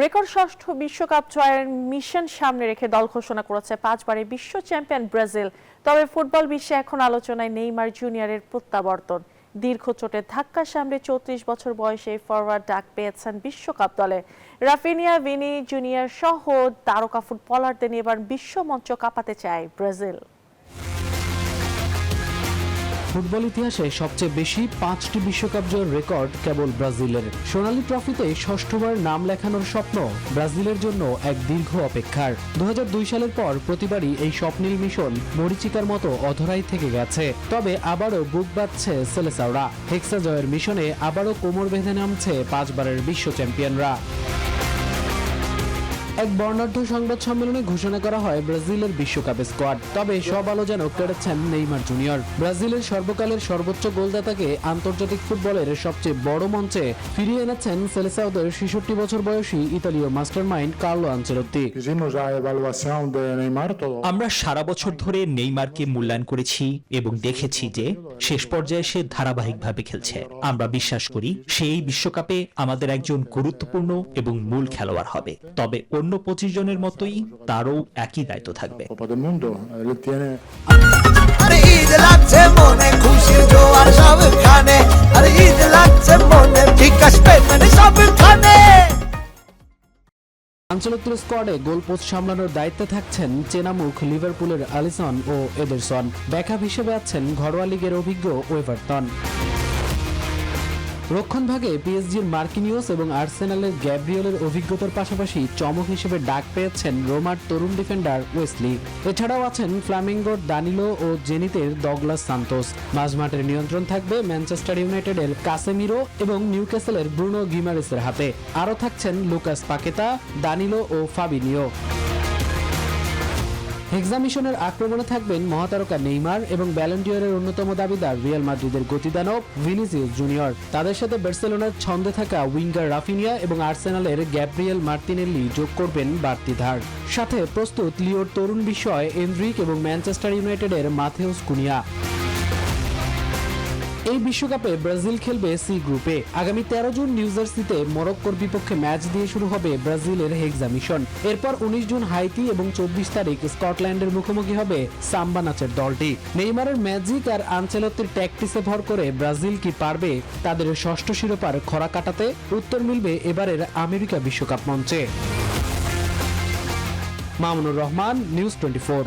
Record ষষ্ঠ বিশ্বকাপ জয়ের মিশন সামনে রেখে দল ঘোষণা করেছে 5 বারের বিশ্ব চ্যাম্পিয়ন ব্রাজিল। তবে ফুটবল বিশ্বে এখন আলোচনায় নেইমার জুনিয়রের প্রত্যাবর্তন। দীর্ঘ চোটের ধাক্কা সামলে 34 বছর বয়সে ফরওয়ার্ড ডাক পেয়েছেন বিশ্বকাপ দলে। রাফিনিয়া, ভিনি জুনিয়র সহ তারকা ফুটবলারদের নিয়ে এবার বিশ্বমঞ্চ কাঁপাতে চায় ব্রাজিল। ফুটবল ইতিহাসে সবচেয়ে বেশি 5টি বিশ্বকাপ জয়ের রেকর্ড কেবল ব্রাজিলের। সোনালী ট্রফিতে ষষ্ঠবার নাম লেখানোর স্বপ্ন ব্রাজিলের জন্য এক দীর্ঘ অপেক্ষার। 2002 সালের পর প্রতিবারই এই স্বপ্নীল মিশন মরীচিকার মতো অধরাই থেকে গেছে। তবে আবারও বুক বাঁধছে সেলেসাওরা। হেক্সা জয়ের মিশনে আবারও কোমর বেঁধে নামছে 5 বারের বিশ্ব চ্যাম্পিয়নরা। এক বর্ণাঢ্য সংবাদ সম্মেলনে ঘোষণা করা হয় ব্রাজিলের বিশ্বকাপ স্কোয়াড। তবে সব আলো যেন কেড়েছেন নেইমার জুনিয়র। ব্রাজিলের সর্বকালের সর্বোচ্চ গোলদাতাকে আন্তর্জাতিক ফুটবলের সবচেয়ে বড় মঞ্চে ফিরিয়ে এনেছেন সেলেসাওদের 66 বছর বয়সী ইতালীয় মাস্টারমাইন্ড কার্লো আনচেলোত্তি। আমরা সারা বছর ধরে নেইমারকে মূল্যায়ন করেছি এবং দেখেছি যে শেষ পর্যায়ে সে ধারাবাহিকভাবে খেলছে। আমরা বিশ্বাস করি সেই বিশ্বকাপে আমাদের একজন গুরুত্বপূর্ণ এবং মূল খেলোয়াড় হবে। তবে অন্য 25 জনের মতোই তারও একই দায়িত্ব থাকবে। আনচেলোত্তির স্কোয়াডে গোলপোস্ট সামলানোর দায়িত্বে থাকছেন চেনা মুখ লিভারপুলের আলিসন ও এডারসন। ব্যাকআপ হিসেবে আছেন ঘরোয়া লিগের অভিজ্ঞ ওয়েভারটন। রক্ষণভাগে পিএসজির মার্কিনিওস এবং আর্সেনালের গ্যাব্রিয়েলের অভিজ্ঞতার পাশাপাশি চমক হিসেবে ডাক পেয়েছেন রোমার তরুণ ডিফেন্ডার ওয়েসলি। এছাড়াও আছেন ফ্লামিঙ্গোর দানিলো ও জেনিতের ডগলাস সান্তোস। মাঝমাঠের নিয়ন্ত্রণ থাকবে ম্যানচেস্টার ইউনাইটেডের কাসেমিরো এবং নিউক্যাসলের ব্রুনো গিমারেসের হাতে। আরও থাকছেন লুকাস পাকেতা, দানিলো ও ফাবিনিও। হেক্সা মিশনের আক্রমণে থাকবেন মহাতারকা নেইমার এবং ব্যালন ডি'অরের অন্যতম দাবিদার রিয়াল মাদ্রিদের গতিদানব ভিনিসিয়াস জুনিয়র। তাদের সাথে বার্সেলোনার ছন্দে থাকা উইঙ্গার রাফিনিয়া এবং আর্সেনালের গ্যাব্রিয়েল মার্তিনেল্লি যোগ করবেন বাড়তি ধার। সাথে প্রস্তুত লিওর তরুণ বিস্ময় এনরিক এবং ম্যানচেস্টার ইউনাইটেডের মাথেউস কুনিয়া। এই বিশ্বকাপে ব্রাজিল খেলবে সি গ্রুপে। আগামী 13 জুন নিউ জার্সিতে মরক্কোর বিপক্ষে ম্যাচ দিয়ে শুরু হবে ব্রাজিলের হেক্সা মিশন। এরপর 19 জুন হাইতি এবং 24 তারিখ স্কটল্যান্ডের মুখোমুখি হবে সাম্বা নাচের দলটি। নেইমারের ম্যাজিক আর আনচেলোত্তির ট্যাকটিসে ভর করে ব্রাজিল কি পারবে তাদের ষষ্ঠ শিরোপার খরা কাটাতে? উত্তর মিলবে এবারের আমেরিকা বিশ্বকাপ মঞ্চে। মামুনুর রহমান, নিউজ 24।